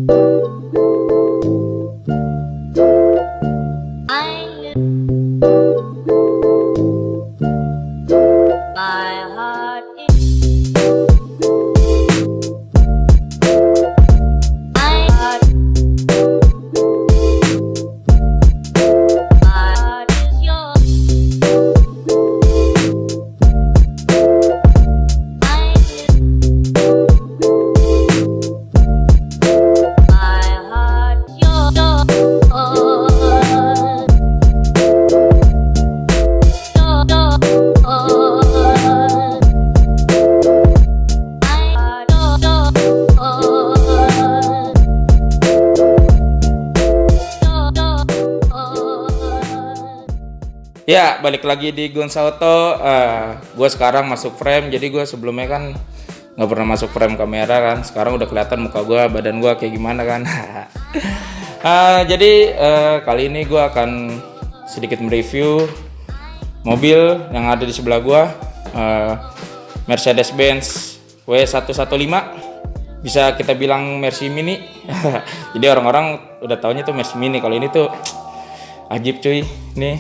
My heart is my heart. My heart is yours. My heart is Ya, balik lagi di Gonsa Auto. Gue sekarang masuk frame. Jadi gue sebelumnya kan nggak pernah masuk frame kamera kan. Sekarang udah kelihatan muka gue, badan gue kayak gimana kan. Jadi kali ini gue akan sedikit mereview mobil yang ada di sebelah gue, Mercedes-Benz W115. Bisa kita bilang Mercy Mini. Jadi orang-orang udah taunya tuh Mercy Mini. Kalau ini tuh ajib cuy. Nih.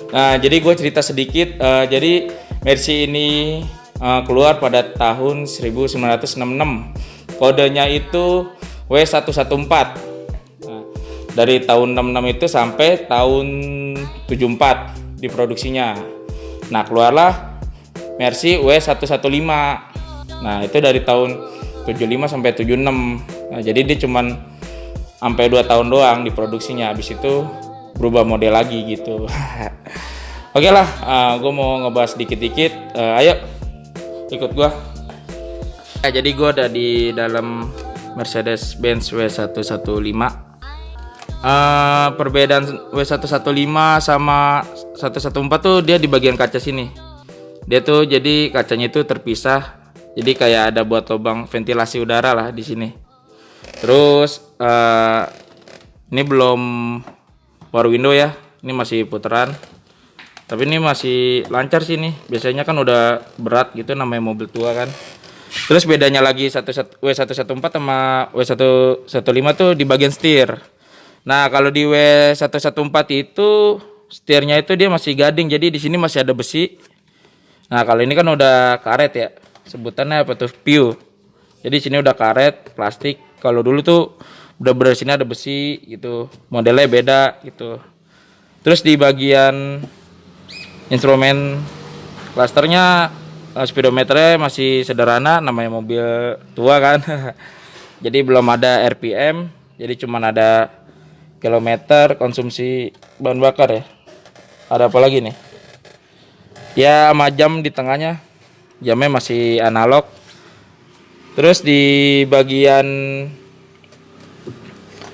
Nah, jadi gue cerita sedikit. Jadi Mercy ini keluar pada tahun 1966. Kodenya itu W114. Nah, dari tahun 66 itu sampai tahun 74 diproduksinya. Nah, keluarlah Mercy W115. Nah, itu dari tahun 75 sampai 76. Nah, jadi dia cuman sampai 2 tahun doang diproduksinya. Habis itu berubah model lagi gitu. Oke lah, gue mau ngebahas dikit-dikit. Ayo ikut gue. Jadi gue ada di dalam Mercedes-Benz W115. Perbedaan W115 sama 114 tuh dia di bagian kaca sini. Dia tuh jadi kacanya itu terpisah. Jadi kayak ada buat lubang ventilasi udara lah di sini. Terus ini belum power window ya. Ini masih puteran. Tapi ini masih lancar sih nih. Biasanya kan udah berat gitu, namanya mobil tua kan. Terus bedanya lagi W114 sama W115 tuh di bagian setir. Nah, kalau di W114 itu setirnya itu dia masih gading. Jadi di sini masih ada besi. Nah, kalau ini kan udah karet ya. Sebutannya apa tuh? Piu. Jadi sini udah karet, plastik. Kalau dulu tuh udah bener sini ada besi gitu. Modelnya beda gitu. Terus di bagian instrumen klasternya, speedometernya masih sederhana, namanya mobil tua kan. Jadi belum ada RPM, jadi cuman ada kilometer, konsumsi bahan bakar ya. Ada apa lagi nih? Ya, sama jam di tengahnya, jamnya masih analog. Terus di bagian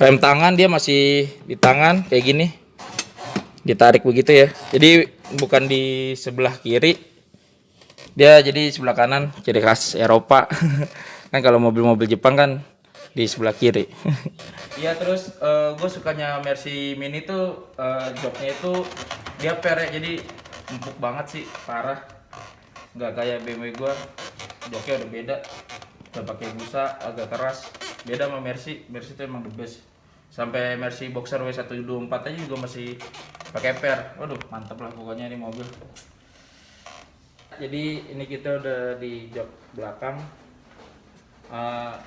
rem tangan dia masih di tangan kayak gini, ditarik begitu ya. Jadi bukan di sebelah kiri, dia jadi sebelah kanan, ciri khas Eropa. Kan kalau mobil-mobil Jepang kan di sebelah kiri. Iya, terus gue sukanya Mercy Mini tuh joknya itu dia per ya, jadi empuk banget sih, parah. Nggak kayak BMW gue, joknya udah beda, udah pakai busa agak keras. Beda sama Mercy tuh emang the best. Sampai Mercy Boxer W124 aja juga masih pakai per. Waduh, mantep lah pokoknya ini mobil. Jadi ini kita udah di jok belakang.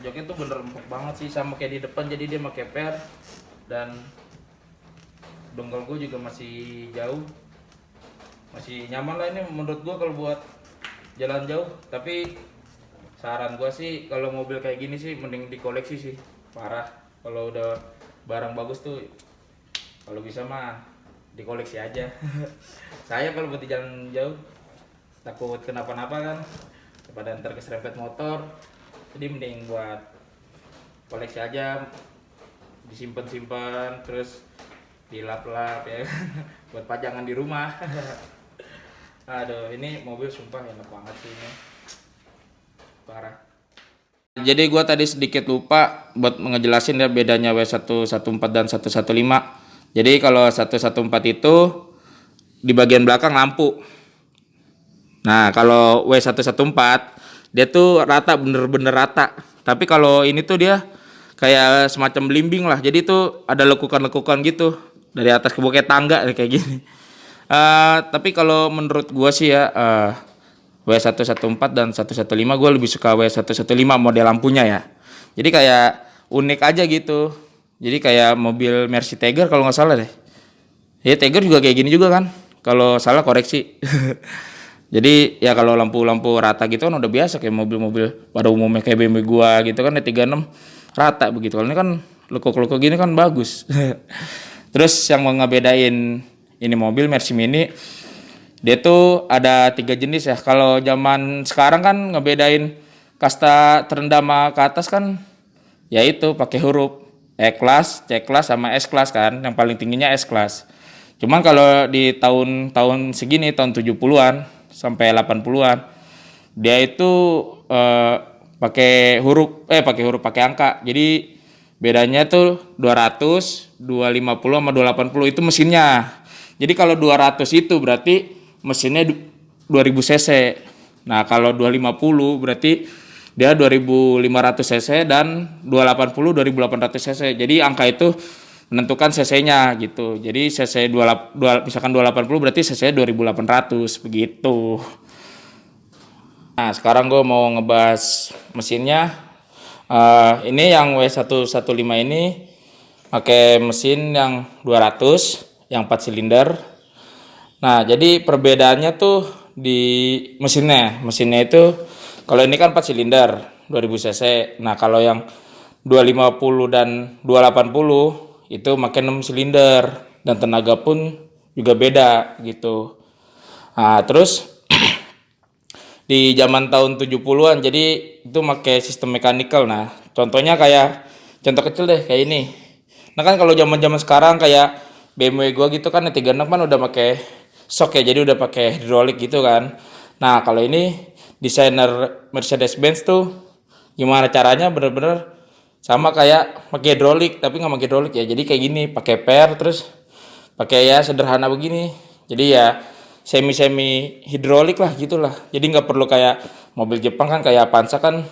Joknya tuh bener empuk banget sih, sama kayak di depan. Jadi dia pakai per. Dan donggol gue juga masih jauh, masih nyaman lah ini menurut gue kalau buat jalan jauh. Tapi saran gue sih kalau mobil kayak gini sih mending dikoleksi sih, parah. Kalau udah barang bagus tuh, kalau bisa mah dikoleksi aja. Saya kalau buat di jalan jauh takut kenapa-napa kan, daripada ntar keserempet motor. Jadi mending buat koleksi aja, disimpan-simpan terus dilap-lap ya. Buat pajangan di rumah. Aduh, ini mobil sumpah enak banget sih ini, parah. Jadi gue tadi sedikit lupa buat ngejelasin ya bedanya W114 dan 115. Jadi kalau 114 itu di bagian belakang lampu. Nah, kalau W114 dia tuh rata, bener-bener rata. Tapi kalau ini tuh dia kayak semacam belimbing lah. Jadi itu ada lekukan-lekukan gitu dari atas ke bawah kayak tangga kayak gini. Tapi kalau menurut gua sih ya, W114 dan 115 gue lebih suka W115 model lampunya ya. Jadi kayak unik aja gitu. Jadi kayak mobil Mercy Tiger kalau nggak salah deh. Ya Tiger juga kayak gini juga kan. Kalau salah koreksi. Jadi ya kalau lampu-lampu rata gitu kan udah biasa kayak mobil-mobil pada umumnya kayak BMW gua gitu kan E36 rata begitu. Kalau ini kan lekuk-lekuk gini kan bagus. Terus yang mau ngebedain ini mobil Mercy Mini, dia tuh ada 3 jenis ya. Kalau zaman sekarang kan ngebedain kasta terendah sama ke atas kan ya itu pakai huruf E-class, C-class sama S-class kan. Yang paling tingginya S-class. Cuman kalau di tahun-tahun segini tahun 70-an sampai 80-an dia itu pakai pakai angka. Jadi bedanya tuh 200, 250 sama 280 itu mesinnya. Jadi kalau 200 itu berarti mesinnya 2000 cc. Nah, kalau 250 berarti dia 2500 cc dan 280 2800 cc. Jadi angka itu menentukan cc-nya gitu. Jadi cc misalkan 280 berarti cc 2800 begitu. Nah, sekarang gue mau ngebahas mesinnya. Ini yang W115 ini pakai mesin yang 200, yang 4 silinder. Nah, jadi perbedaannya tuh di mesinnya. Mesinnya itu kalau ini kan 4 silinder 2000 cc. Nah, kalau yang 250 dan 280 itu pakai 6 silinder dan tenaga pun juga beda gitu. Nah, terus di zaman tahun 70-an jadi itu pakai sistem mechanical. Nah, contohnya kayak contoh kecil deh kayak ini. Nah, kan kalau zaman-zaman sekarang kayak BMW gua gitu kan E36 kan udah pakai shock ya, jadi udah pakai hidrolik gitu kan. Nah, kalau ini desainer Mercedes-Benz tuh gimana caranya bener-bener sama kayak pakai hidrolik tapi nggak pakai hidrolik ya. Jadi kayak gini, pakai per terus pakai ya sederhana begini. Jadi ya semi hidrolik lah gitulah. Jadi nggak perlu kayak mobil Jepang kan kayak Avanza kan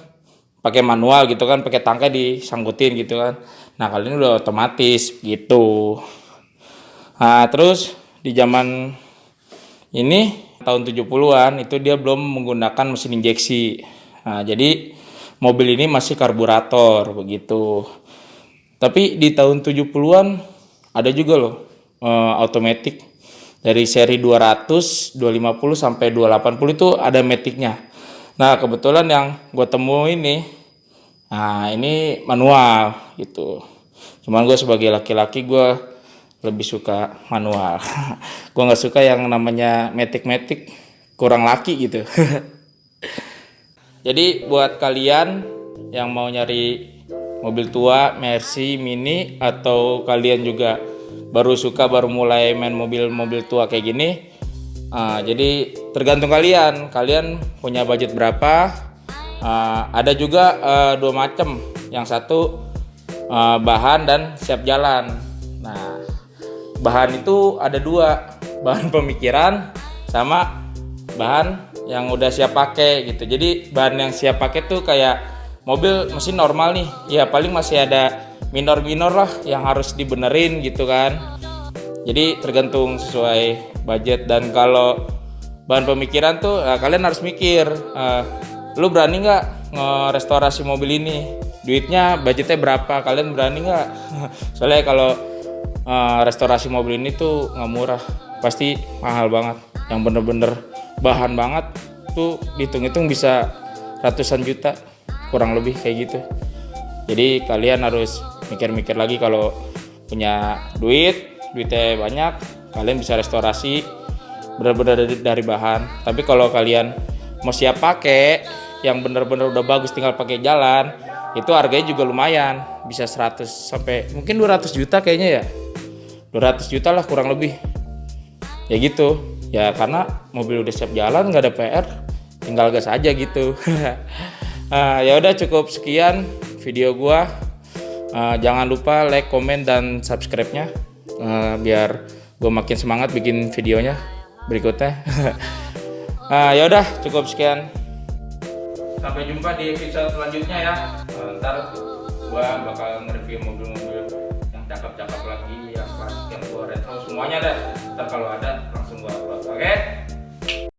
pakai manual gitu kan, pakai tangkai disangkutin gitu kan. Nah, kali ini udah otomatis gitu. Nah, terus di zaman ini tahun 70-an itu dia belum menggunakan mesin injeksi. Nah, jadi mobil ini masih karburator begitu. Tapi di tahun 70-an ada juga loh automatic dari seri 200, 250 sampai 280 itu ada maticnya. Nah, kebetulan yang gue temu ini manual gitu. Cuman gue sebagai laki-laki gue lebih suka manual. Gue nggak suka yang namanya matic kurang laki gitu. Jadi buat kalian yang mau nyari mobil tua Mercy Mini atau kalian juga baru mulai main mobil tua kayak gini, jadi tergantung kalian punya budget berapa. Ada juga 2 macam, yang satu bahan dan siap jalan. Nah, bahan itu ada 2, bahan pemikiran sama bahan yang udah siap pakai gitu. Jadi bahan yang siap pakai tuh kayak mobil mesin normal nih, ya paling masih ada minor lah yang harus dibenerin gitu kan. Jadi tergantung sesuai budget. Dan kalau bahan pemikiran tuh kalian harus mikir, lu berani nggak ngerestorasi mobil ini, duitnya budgetnya berapa, kalian berani nggak? Soalnya kalau restorasi mobil ini tuh nggak murah, pasti mahal banget. Yang bener-bener bahan banget tuh dihitung-hitung bisa ratusan juta kurang lebih kayak gitu. Jadi kalian harus mikir-mikir lagi. Kalau punya duitnya banyak, kalian bisa restorasi bener-bener dari bahan. Tapi kalau kalian mau siap pakai yang bener-bener udah bagus tinggal pakai jalan, itu harganya juga lumayan, bisa 100 sampai mungkin 200 juta kayaknya ya. 200 juta lah kurang lebih. Ya gitu. Ya karena mobil udah siap jalan, nggak ada PR, tinggal gas aja gitu. Ya udah cukup sekian video gua. Jangan lupa like, komen dan subscribe-nya biar gua makin semangat bikin videonya berikutnya. Ya udah cukup sekian. Sampai jumpa di episode selanjutnya ya. Ntar gua bakal nge-review mobil-mobil yang cakep-cakep lagi, yang klasik, yang gua retro, semuanya deh. Ntar kalau ada langsung gua upload. Oke?